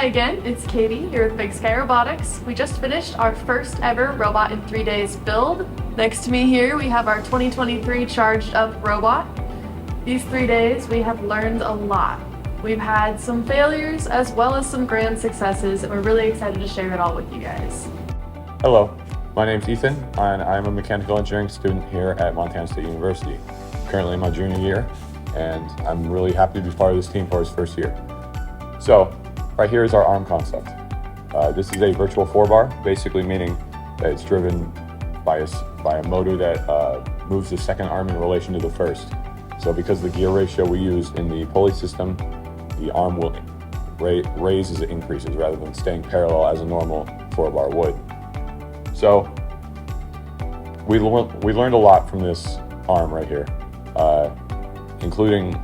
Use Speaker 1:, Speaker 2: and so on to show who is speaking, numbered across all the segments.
Speaker 1: Hi again, it's Katie here with Big Sky Robotics. We just finished our first ever Robot in 3 Days build. Next to me here we have our 2023 Charged Up robot. These 3 days we have learned a lot. We've had some failures as well as some grand successes, and we're really excited to share it all with you guys.
Speaker 2: Hello, my name's Ethan, and I'm a mechanical engineering student here at Montana State University. Currently in my junior year, and I'm really happy to be part of this team for his first year. So, right here is our arm concept. This is a virtual 4-bar, basically meaning that it's driven by a motor that moves the second arm in relation to the first. So because the gear ratio we use in the pulley system, the arm will raise as it increases rather than staying parallel as a normal 4-bar would. So we learned a lot from this arm right here, including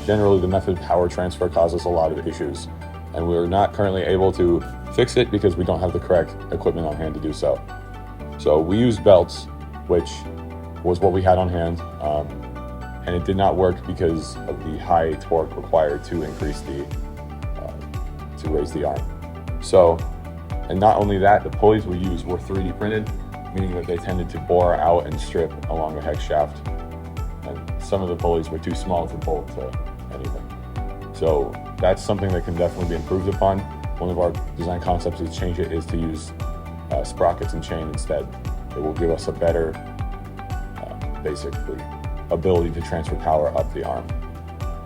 Speaker 2: generally the method of power transfer causes a lot of issues, and we're not currently able to fix it because we don't have the correct equipment on hand to do so. So we used belts, which was what we had on hand, and it did not work because of the high torque required to increase to raise the arm. So, and not only that, the pulleys we used were 3D printed, meaning that they tended to bore out and strip along the hex shaft. And some of the pulleys were too small to bolt to anything. So that's something that can definitely be improved upon. One of our design concepts to change it is to use sprockets and chain instead. It will give us a better, basically, ability to transfer power up the arm.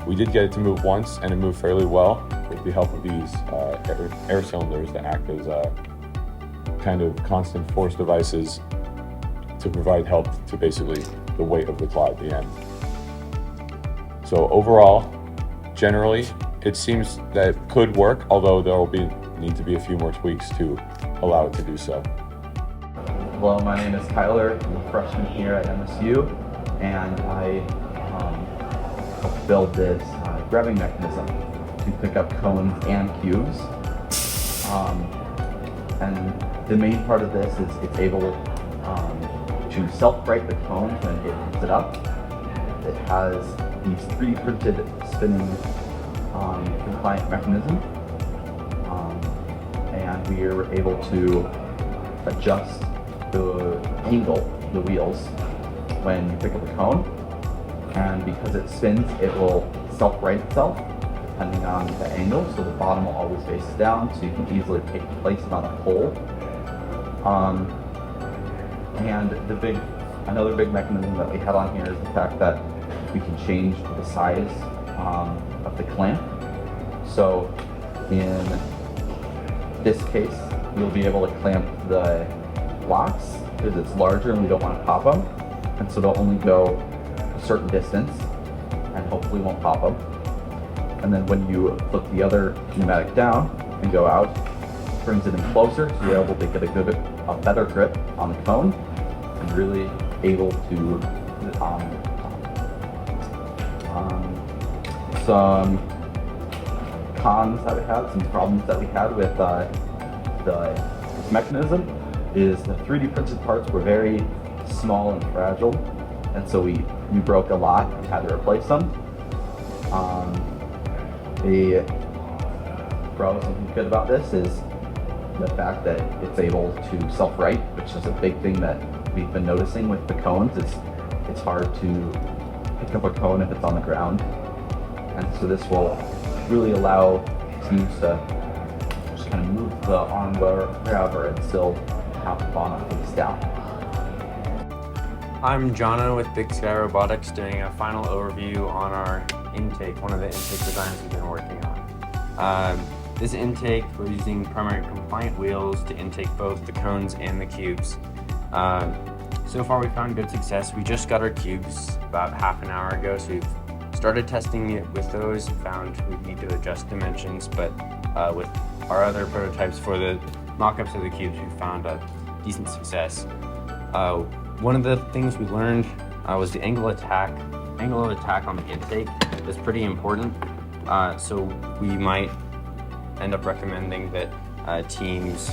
Speaker 2: We did get it to move once, and it moved fairly well with the help of these air cylinders that act as kind of constant force devices to provide help to basically the weight of the claw at the end. So overall, generally, it seems that it could work, although there will need to be a few more tweaks to allow it to do so.
Speaker 3: Hello, my name is Tyler. I'm a freshman here at MSU, and I helped build this grabbing mechanism to pick up cones and cubes. And the main part of this is it's able to self-right the cone when it picks it up. It has these 3D printed spinning compliant mechanism, and we are able to adjust the angle of the wheels when you pick up a cone, and because it spins, it will self-right itself depending on the angle, so the bottom will always face down, so you can easily place it on a pole. And another big mechanism that we have on here is the fact that we can change the size of the clamp. So in this case, you'll be able to clamp the blocks because it's larger and we don't want to pop them. And so they'll only go a certain distance and hopefully won't pop them. And then when you flip the other pneumatic down and go out, it brings it in closer, so you're able to get a better grip on the cone and really able to some cons that we had, some problems that we had with this mechanism is the 3D printed parts were very small and fragile, and so we broke a lot and had to replace them. The something good about this is the fact that it's able to self-right, which is a big thing that we've been noticing with the cones. It's hard to pick up a cone if it's on the ground, and so this will really allow teams to just kind of move the arm wherever and still have the bottom face down.
Speaker 4: I'm Jonah with Big Sky Robotics, doing a final overview on our intake, one of the intake designs we've been working on. This intake, we're using primary compliant wheels to intake both the cones and the cubes. So far we found good success. We just got our cubes about half an hour ago, so we've started testing it with those, found we need to adjust dimensions, but with our other prototypes for the mock-ups of the cubes, we found a decent success. One of the things we learned was the angle of attack on the intake is pretty important. So we might end up recommending that teams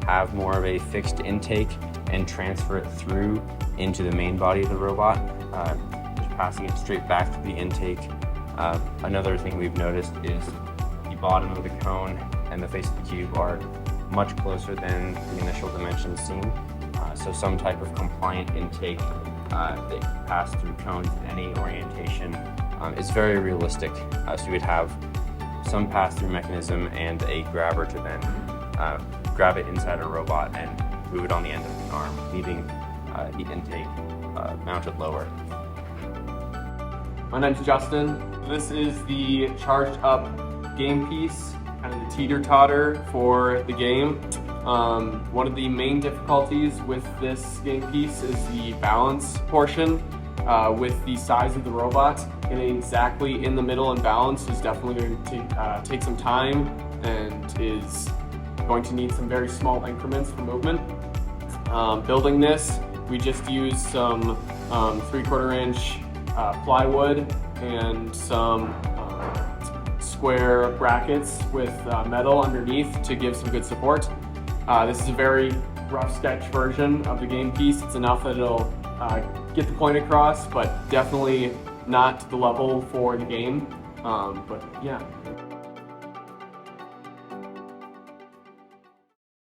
Speaker 4: have more of a fixed intake and transfer it through into the main body of the robot, just passing it straight back to the intake. Another thing we've noticed is the bottom of the cone and the face of the cube are much closer than the initial dimensions seen. So some type of compliant intake that can pass through cones in any orientation is very realistic. So you would have some pass-through mechanism and a grabber to then grab it inside a robot and move it on the end of the arm, leaving the intake mounted lower.
Speaker 5: My name's Justin. This is the charged up game piece, kind of the teeter-totter for the game. One of the main difficulties with this game piece is the balance portion. With the size of the robot, getting exactly in the middle and balance is definitely going to take some time and is going to need some very small increments for movement. Building this, we just used some 3/4 inch plywood and some square brackets with metal underneath to give some good support. This is a very rough sketch version of the game piece. It's enough that it'll get the point across, but definitely not the level for the game. But yeah.